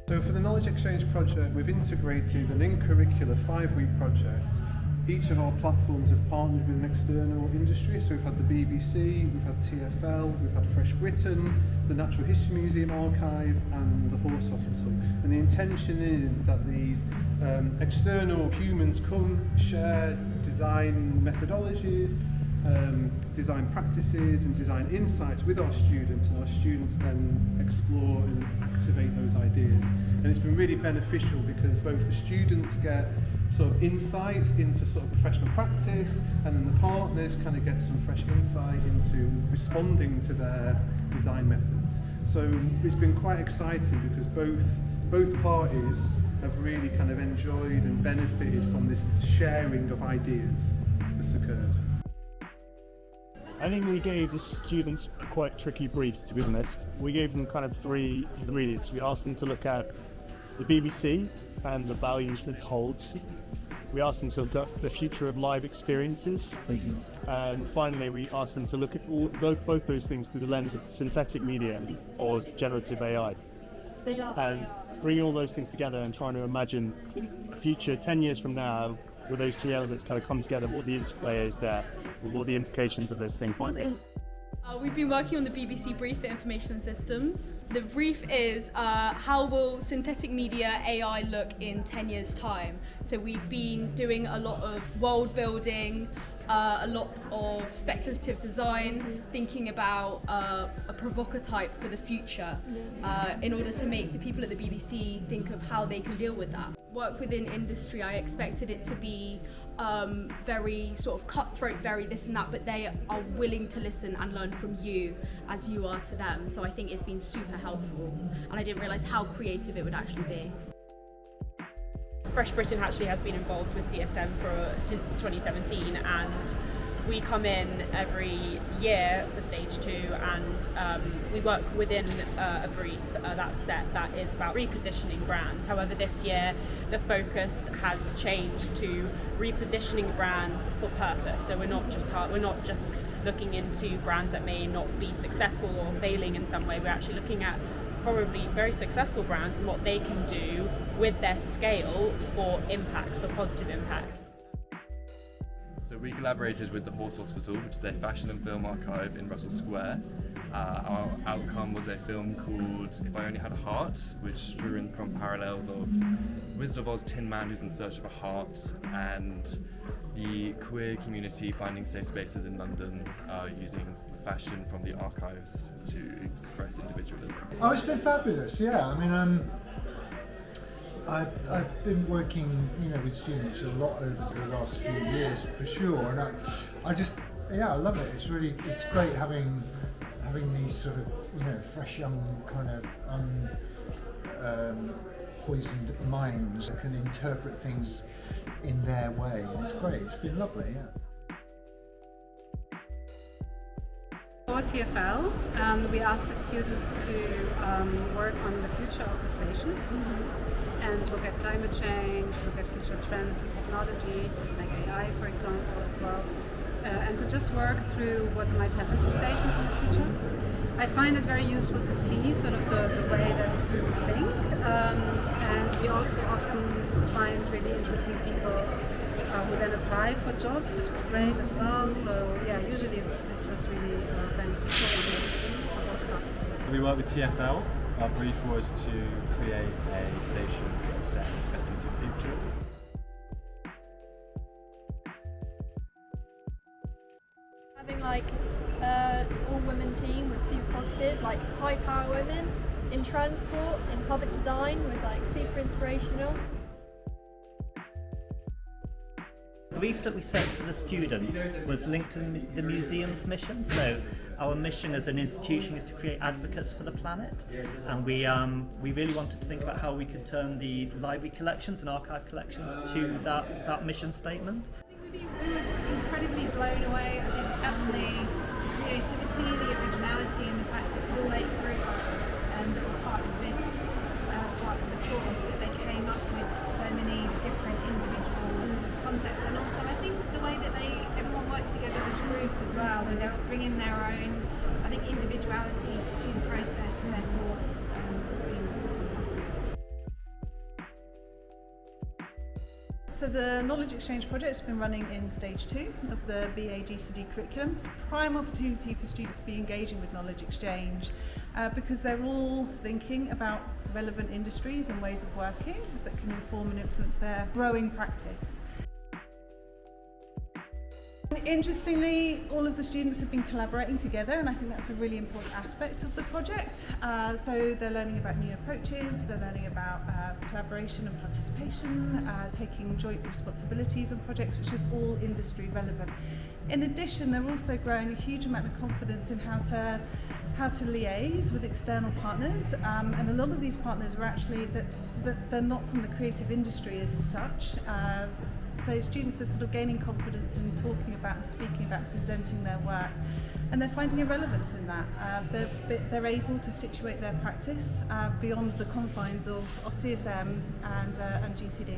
So for the Knowledge Exchange project, we've integrated an in-curricular 5-week project. Each of our platforms have partnered with an external industry, so we've had the BBC, we've had TfL, we've had FreshBritain, the Natural History Museum Archive and the Horse Hospital. And the intention is that these external humans come, share design methodologies, design practices and design insights with our students, and our students then explore and activate those ideas. And it's been really beneficial because both the students get sort of insights into sort of professional practice, and then the partners kind of get some fresh insight into responding to their design methods. So it's been quite exciting because both parties have really kind of enjoyed and benefited from this sharing of ideas that's occurred. I think we gave the students a quite tricky brief, to be honest. We gave them kind of three ingredients. We asked them to look at the BBC and the values that it holds. We asked them to look at the future of live experiences. And finally, we asked them to look at both those things through the lens of synthetic media or generative AI. And bringing all those things together and trying to imagine a future 10 years from now, where those three elements kind of come together, what the interplay is there, what the implications of those things might be. We've been working on the BBC brief for information systems. The brief is how will synthetic media AI look in 10 years time? So we've been doing a lot of world building, a lot of speculative design, thinking about a provocatype for the future in order to make the people at the BBC think of how they can deal with that. Work within industry, I expected it to be very sort of cutthroat, very this and that, but they are willing to listen and learn from you as you are to them. So I think it's been super helpful, and I didn't realise how creative it would actually be. FreshBritain actually has been involved with CSM since 2017, and we come in every year for stage 2, and we work within a brief that's set that is about repositioning brands. However, this year the focus has changed to repositioning brands for purpose. So we're not just looking into brands that may not be successful or failing in some way. We're actually looking at probably very successful brands and what they can do with their scale for impact, for positive impact. So we collaborated with the Horse Hospital, which is a fashion and film archive in Russell Square. Our outcome was a film called If I Only Had a Heart, which drew in from parallels of Wizard of Oz Tin Man who's in search of a heart, and the queer community finding safe spaces in London using fashion from the archives to express individualism. Oh, it's been fabulous, yeah. I mean, I've been working, with students a lot over the last few years, for sure, and I love it. It's great having these sort of, fresh young kind of poisoned minds that can interpret things in their way. It's great. It's been lovely, yeah. For TfL, we asked the students to work on the future of the station and look at climate change, look at future trends in technology, like AI, for example, as well, and to just work through what might happen to stations in the future. I find it very useful to see sort of the way that students think, and we also often find really interesting people who then apply for jobs, which is great as well. So yeah, usually it's just really beneficial and interesting for both sides. We work with TfL. Our brief was to create a station sort of set in a speculative future. Having all-women team was super positive, high-power women in transport, in public design was super inspirational. The brief that we set for the students was linked to the museum's mission. So our mission as an institution is to create advocates for the planet, and we really wanted to think about how we could turn the library collections and archive collections to that mission statement. We were incredibly blown away. I think absolutely the creativity, the originality, and the fact that all 8 groups that were part of this part of the course, that they came up with so many different individual concepts, and also I think the way that everyone worked together as a group as well, and they were bringing their own, I think, individuality to the process and their thoughts has been fantastic. So the Knowledge Exchange project has been running in stage 2 of the BA GCD curriculum. It's a prime opportunity for students to be engaging with Knowledge Exchange because they're all thinking about relevant industries and ways of working that can inform and influence their growing practice. Interestingly, all of the students have been collaborating together, and I think that's a really important aspect of the project. So they're learning about new approaches, they're learning about collaboration and participation, taking joint responsibilities on projects, which is all industry relevant. In addition, they're also growing a huge amount of confidence in how to liaise with external partners, and a lot of these partners are actually they're not from the creative industry as such. So students are sort of gaining confidence in talking about and speaking about and presenting their work, and they're finding a relevance in that. They're able to situate their practice beyond the confines of CSM and GCD.